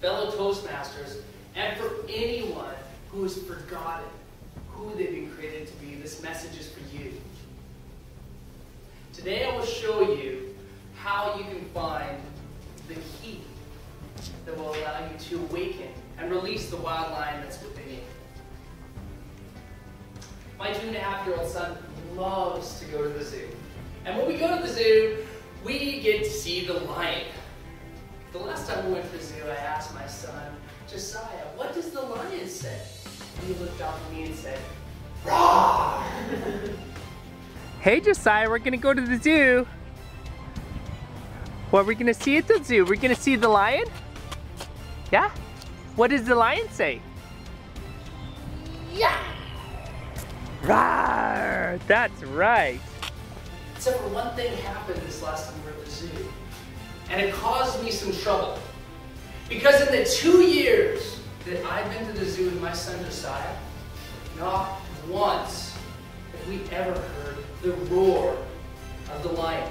fellow Toastmasters, and for anyone who has forgotten who they've been created to be, this message is for you. Today I will show you how you can find the key that will allow you to awaken and release the wild lion that's within you. My 2.5-year-old son loves to go to the zoo. And when we go to the zoo, we get to see the lion. The last time we went to the zoo, I asked my son, Josiah, what does the lion say? And he looked up at me and said, "Roar!" Hey Josiah, we're gonna go to the zoo. What are we gonna see at the zoo? We're gonna see the lion? Yeah? What does the lion say? Yeah! Roar! That's right. Except for one thing happened this last time we were at the zoo. And it caused me some trouble. Because in the 2 years that I've been to the zoo with my son Josiah, not once have we ever heard the roar of the lion.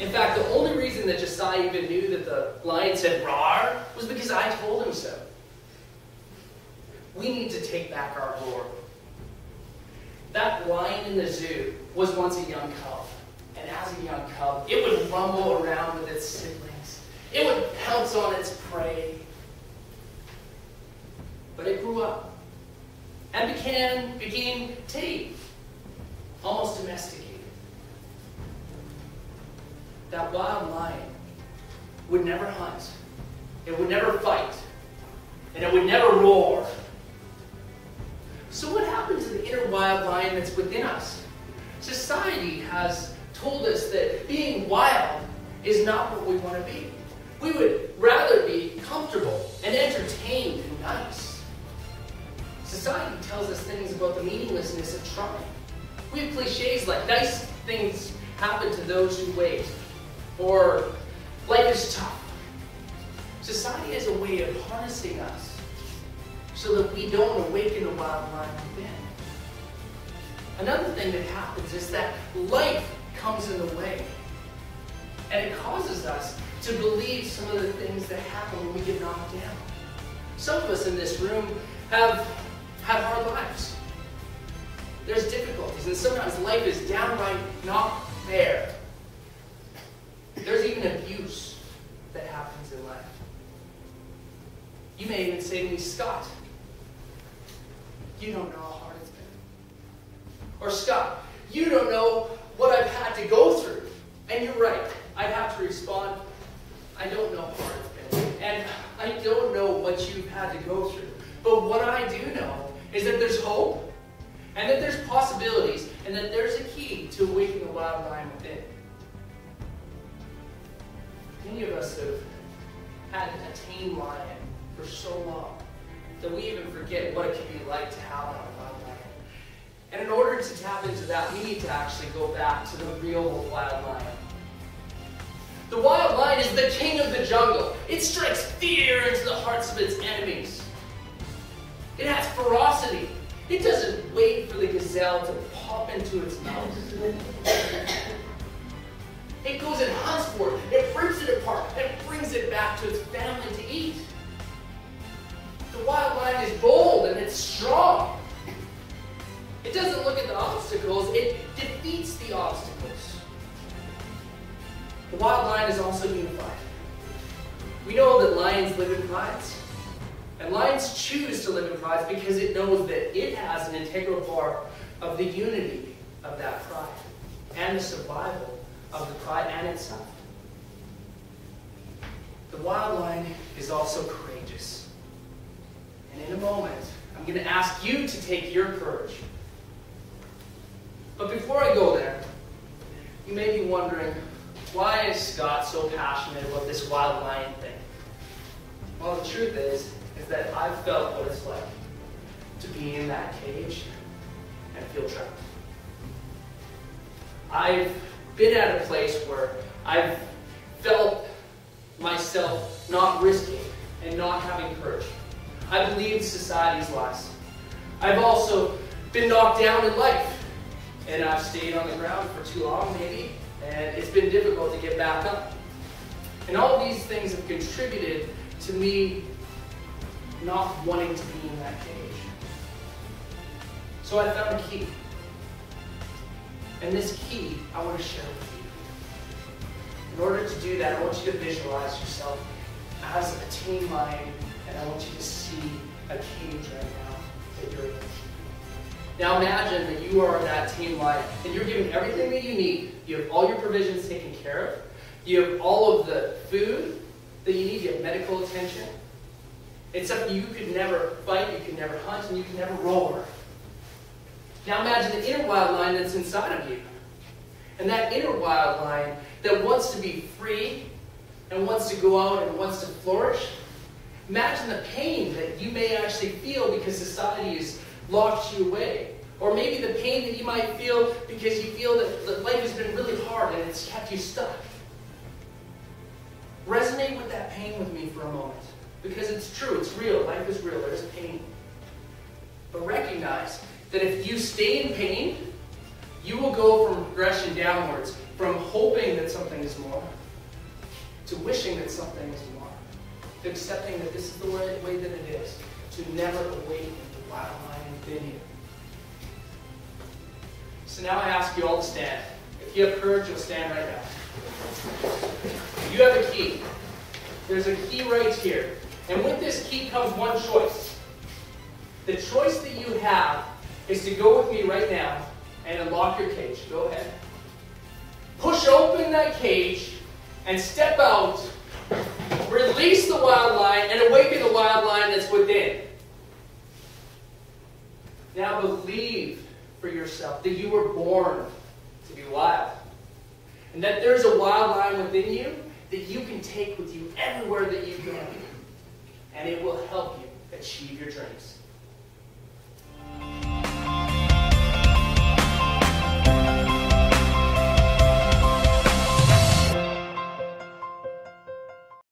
In fact, the only reason that Josiah even knew that the lion said roar was because I told him so. We need to take back our roar. That lion in the zoo was once a young cub. And as a young cub, it would rumble around with its siblings. It would pounce on its prey. But it grew up and became tame, almost domesticated. That wild lion would never hunt, it would never fight, and it would never roar. So what happened to the inner wild lion that's within us? Society has told us that being wild is not what we want to be. We would rather be comfortable and entertained and nice. Society tells us things about the meaninglessness of trying. We have cliches like nice things happen to those who wait, or life is tough. Society has a way of harnessing us so that we don't awaken the wild lion within. Another thing that happens is that life comes in the way. And it causes us to believe some of the things that happen when we get knocked down. Some of us in this room have had hard lives. There's difficulties, and sometimes life is downright not fair. There's even abuse that happens in life. You may even say to me, Scott, you don't know how hard it's been. Or Scott, you don't know what I've had to go through. And you're right, I'd have to respond, I don't know how hard it's been. And I don't know what you've had to go through. But what I do know is that there's hope, and that there's possibilities, and that there's a key to awakening the wild lion within. Many of us have had a tame lion for so long that we even forget what it can be like to have that wild lion. And in order to tap into that, we need to actually go back to the real wild lion. The wild lion is the king of the jungle. It strikes fear into the hearts of its enemies. It has ferocity. It doesn't wait for the gazelle to pop into its mouth. It goes and hunts for it. It rips it apart and brings it back to its family to eat. The wild lion is bold and it's strong. It doesn't look at the obstacles, it defeats the obstacles. The wild lion is also unified. We know that lions live in prides. And lions choose to live in prides because it knows that it has an integral part of the unity of that pride and the survival of the pride and itself. The wild lion is also courageous. And in a moment, I'm going to ask you to take your courage. But before I go there, you may be wondering, why is Scott so passionate about this wild lion thing? Well, the truth is that I've felt what it's like to be in that cage and feel trapped. I've been at a place where I've felt myself not risking and not having courage. I believed society's lies. I've also been knocked down in life, and I've stayed on the ground for too long maybe, and it's been difficult to get back up. And all these things have contributed to me not wanting to be in that cage. So I found a key. And this key I want to share with you. In order to do that, I want you to visualize yourself as a tame lion, and I want you to see a cage right now that you're in. Now imagine that you are that tame lion, and you're given everything that you need. You have all your provisions taken care of. You have all of the food that you need. You have medical attention. Except you could never fight, you could never hunt, and you could never roar. Now imagine the inner wild lion that's inside of you. And that inner wild lion that wants to be free and wants to go out and wants to flourish. Imagine the pain that you may actually feel because society has locked you away. Or maybe the pain that you might feel because you feel that life has been really hard and it's kept you stuck. Resonate with that pain with me for a moment. Because it's true, it's real, life is real, there's pain. But recognize that if you stay in pain, you will go from progression downwards, from hoping that something is more, to wishing that something is more, to accepting that this is the way that it is, to never awaken the wild lion within you. So now I ask you all to stand. If you have courage, you'll stand right now. You have a key. There's a key right here. And with this key comes one choice. The choice that you have is to go with me right now and unlock your cage. Go ahead. Push open that cage and step out. Release the wild lion and awaken the wild lion that's within. Now believe for yourself that you were born to be wild. And that there's a wild lion within you that you can take with you everywhere that you go. And it will help you achieve your dreams.